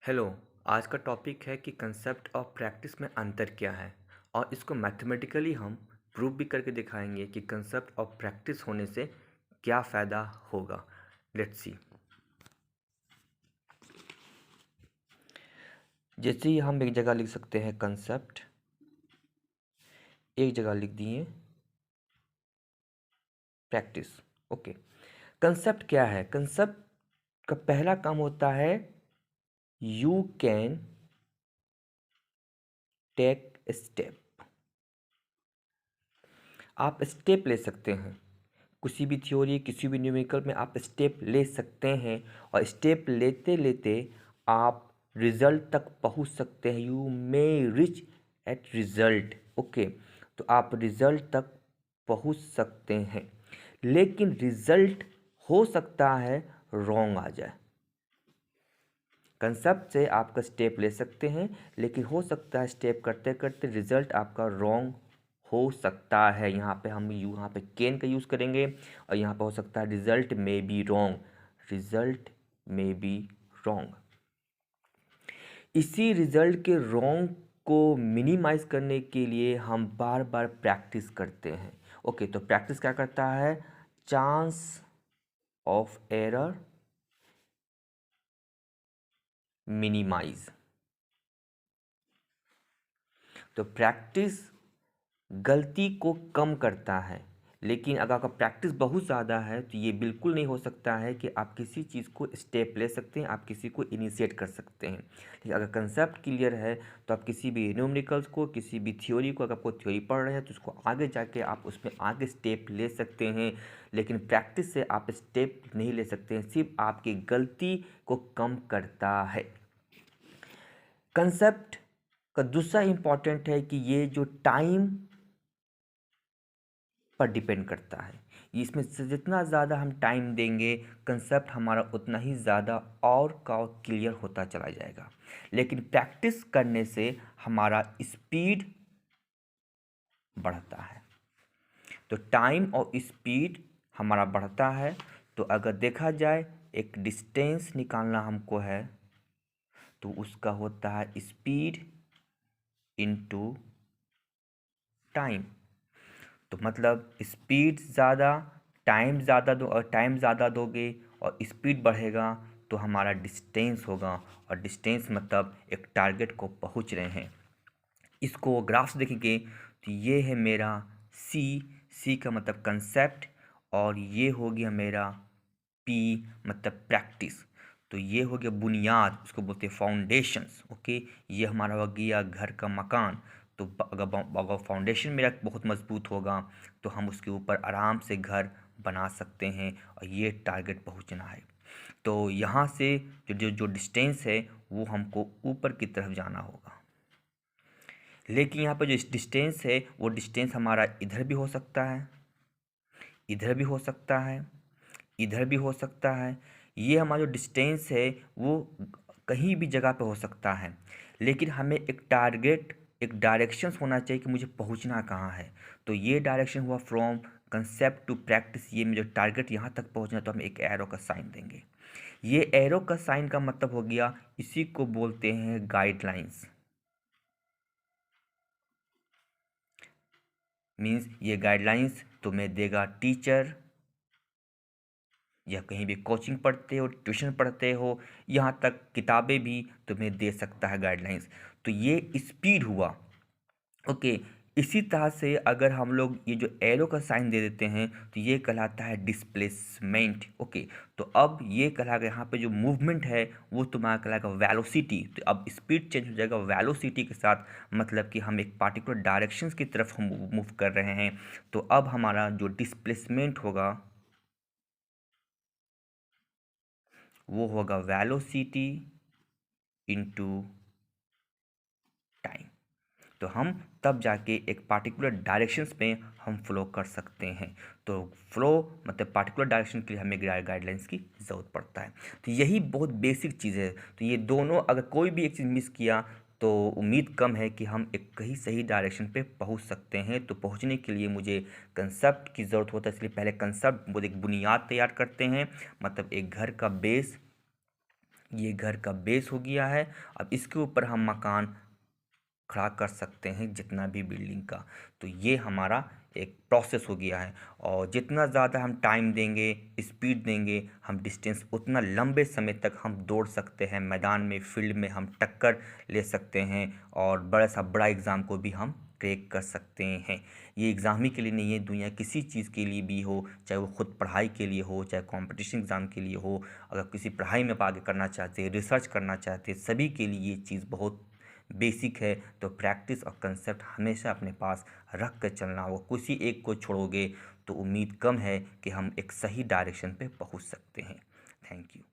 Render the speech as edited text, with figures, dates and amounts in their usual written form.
Hello. आज का topic है कि कंसेप्ट और प्रैक्टिस में अंतर क्या है और इसको मैथमेटिकली हम प्रूव भी करके दिखाएंगे कि कंसेप्ट और प्रैक्टिस होने से क्या फ़ायदा होगा। Let's see. जैसे ही हम एक जगह लिख सकते हैं कंसेप्ट, एक जगह लिख दिए प्रैक्टिस। ओके, कंसेप्ट क्या है? कंसेप्ट का पहला काम होता है यू कैन टेक स्टेप। आप स्टेप ले सकते हैं, किसी भी थ्योरी किसी भी न्यूमेरिकल में आप स्टेप ले सकते हैं और स्टेप लेते लेते आप रिजल्ट तक पहुंच सकते हैं। You may reach at result. Okay, तो आप रिजल्ट तक पहुंच सकते हैं, लेकिन रिजल्ट हो सकता है रॉन्ग आ जाए। कंसेप्ट से आपका स्टेप ले सकते हैं, लेकिन हो सकता है स्टेप करते करते रिजल्ट आपका रॉन्ग हो सकता है। यहाँ पे हम यहाँ पे कैन का यूज़ करेंगे और यहाँ पे हो सकता है रिजल्ट में बी रॉन्ग। रिजल्ट में बी रॉन्ग। इसी रिजल्ट के रॉन्ग को मिनिमाइज करने के लिए हम बार बार प्रैक्टिस करते हैं। ओके, तो प्रैक्टिस क्या करता है? Chance of error minimize. तो प्रैक्टिस गलती को कम करता है, लेकिन अगर आपका प्रैक्टिस बहुत ज़्यादा है तो ये बिल्कुल नहीं हो सकता है कि आप किसी चीज़ को स्टेप ले सकते हैं, आप किसी को इनिशिएट कर सकते हैं। लेकिन अगर कंसेप्ट क्लियर है तो आप किसी भी न्यूमेरिकल्स को, किसी भी थ्योरी को, अगर आपको थ्योरी पढ़ रहे हैं तो उसको आगे जाके आप उसमें आगे स्टेप ले सकते हैं। लेकिन प्रैक्टिस से आप स्टेप नहीं ले सकते हैं, सिर्फ आपकी गलती को कम करता है। कंसेप्ट का दूसरा इम्पॉर्टेंट है कि ये जो टाइम पर डिपेंड करता है। इसमें से जितना ज़्यादा हम टाइम देंगे कंसेप्ट हमारा उतना ही ज़्यादा और का क्लियर होता चला जाएगा। लेकिन प्रैक्टिस करने से हमारा स्पीड बढ़ता है। तो टाइम और स्पीड हमारा बढ़ता है। तो अगर देखा जाए एक डिस्टेंस निकालना हमको है तो उसका होता है स्पीड इनटू टाइम। तो मतलब स्पीड ज़्यादा, टाइम ज़्यादा दो, और टाइम ज़्यादा दोगे और स्पीड बढ़ेगा तो हमारा डिस्टेंस होगा, और डिस्टेंस मतलब एक टारगेट को पहुंच रहे हैं। इसको ग्राफ्स देखेंगे तो ये है मेरा सी। सी का मतलब कंसेप्ट, और ये हो गया मेरा पी मतलब प्रैक्टिस। तो ये हो गया बुनियाद, उसको बोलते हैं फाउंडेशंस। ओके, ये हमारा हो गया घर का मकान। तो अगर फाउंडेशन मेरा बहुत मजबूत होगा तो हम उसके ऊपर आराम से घर बना सकते हैं, और ये टारगेट पहुंचना है। तो यहाँ से जो जो जो डिस्टेंस है वो हमको ऊपर की तरफ जाना होगा। लेकिन यहाँ पर जो डिस्टेंस है वो डिस्टेंस हमारा इधर भी हो सकता है, इधर भी हो सकता है, इधर भी हो सकता है। ये हमारा जो डिस्टेंस है वो कहीं भी जगह पे हो सकता है, लेकिन हमें एक टारगेट, एक डायरेक्शंस होना चाहिए कि मुझे पहुंचना कहाँ है। तो ये डायरेक्शन हुआ फ्रॉम कंसेप्ट टू प्रैक्टिस। ये मुझे टारगेट यहाँ तक पहुंचना, तो हम एक एरो का साइन देंगे। ये एरो का साइन का मतलब हो गया, इसी को बोलते हैं गाइडलाइंस। मीन्स ये गाइडलाइंस तुम्हें देगा टीचर, या कहीं भी कोचिंग पढ़ते हो, ट्यूशन पढ़ते हो, यहाँ तक किताबें भी तुम्हें दे सकता है गाइडलाइंस। तो ये स्पीड हुआ। ओके, इसी तरह से अगर हम लोग ये जो एरो का साइन दे देते हैं तो ये कहलाता है डिस्प्लेसमेंट। ओके, तो अब ये कहलाएगा, यहाँ पे जो मूवमेंट है वो तुम्हारा कहलाएगा वेलोसिटी। तो अब स्पीड चेंज हो जाएगा वेलोसिटी के साथ, मतलब कि हम एक पार्टिकुलर डायरेक्शंस की तरफ हम मूव कर रहे हैं। तो अब हमारा जो डिस्प्लेसमेंट होगा वो होगा वेलोसिटी इनटू टाइम। तो हम तब जाके एक पार्टिकुलर डायरेक्शंस में हम फ्लो कर सकते हैं। तो फ्लो मतलब पार्टिकुलर डायरेक्शन के लिए हमें गाइडलाइंस की ज़रूरत पड़ता है। तो यही बहुत बेसिक चीज़ है। तो ये दोनों अगर कोई भी एक चीज़ मिस किया तो उम्मीद कम है कि हम एक कहीं सही डायरेक्शन पे पहुंच सकते हैं। तो पहुंचने के लिए मुझे कंसेप्ट की ज़रूरत होता है, इसलिए पहले कंसेप्ट वो एक बुनियाद तैयार करते हैं, मतलब एक घर का बेस ये घर का बेस हो गया है। अब इसके ऊपर हम मकान खड़ा कर सकते हैं, जितना भी बिल्डिंग का। तो ये हमारा एक प्रोसेस हो गया है। और जितना ज़्यादा हम टाइम देंगे, स्पीड देंगे, हम डिस्टेंस उतना लंबे समय तक हम दौड़ सकते हैं। मैदान में, फील्ड में हम टक्कर ले सकते हैं और बड़ा एग्ज़ाम को भी हम क्रैक कर सकते हैं। ये एग्ज़ाम ही के लिए नहीं है, दुनिया किसी चीज़ के लिए भी हो, चाहे वो खुद पढ़ाई के लिए हो, चाहे कॉम्पिटिशन एग्ज़ाम के लिए हो, अगर किसी पढ़ाई में आप आगे करना चाहते हैं, रिसर्च करना चाहते हैं, सभी के लिए ये चीज़ बहुत बेसिक है। तो प्रैक्टिस और कंसेप्ट हमेशा अपने पास रख कर चलना होगा। किसी एक को छोड़ोगे तो उम्मीद कम है कि हम एक सही डायरेक्शन पे पहुंच सकते हैं। Thank you.